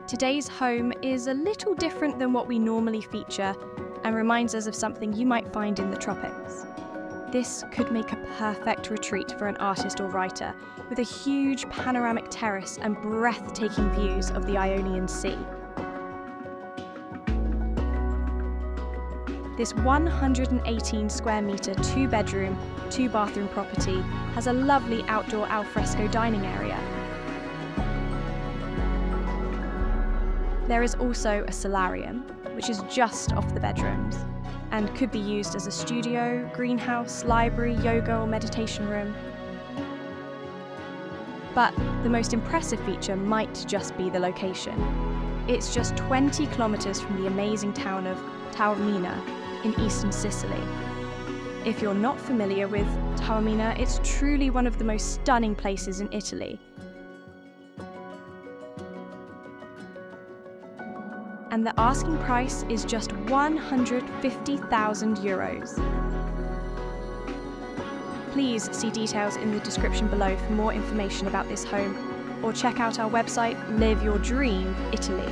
Today's home is a little different than what we normally feature and reminds us of something you might find in the tropics. This could make a perfect retreat for an artist or writer, with a huge panoramic terrace and breathtaking views of the Ionian Sea. This 118 square metre, 2-bedroom, 2-bathroom property has a lovely outdoor alfresco dining area. There is also a solarium, which is just off the bedrooms, and could be used as a studio, greenhouse, library, yoga or meditation room. But the most impressive feature might just be the location. It's just 20 kilometres from the amazing town of Taormina in eastern Sicily. If you're not familiar with Taormina, it's truly one of the most stunning places in Italy. And the asking price is just €150,000. Please see details in the description below for more information about this home, or check out our website, Live Your Dream Italy.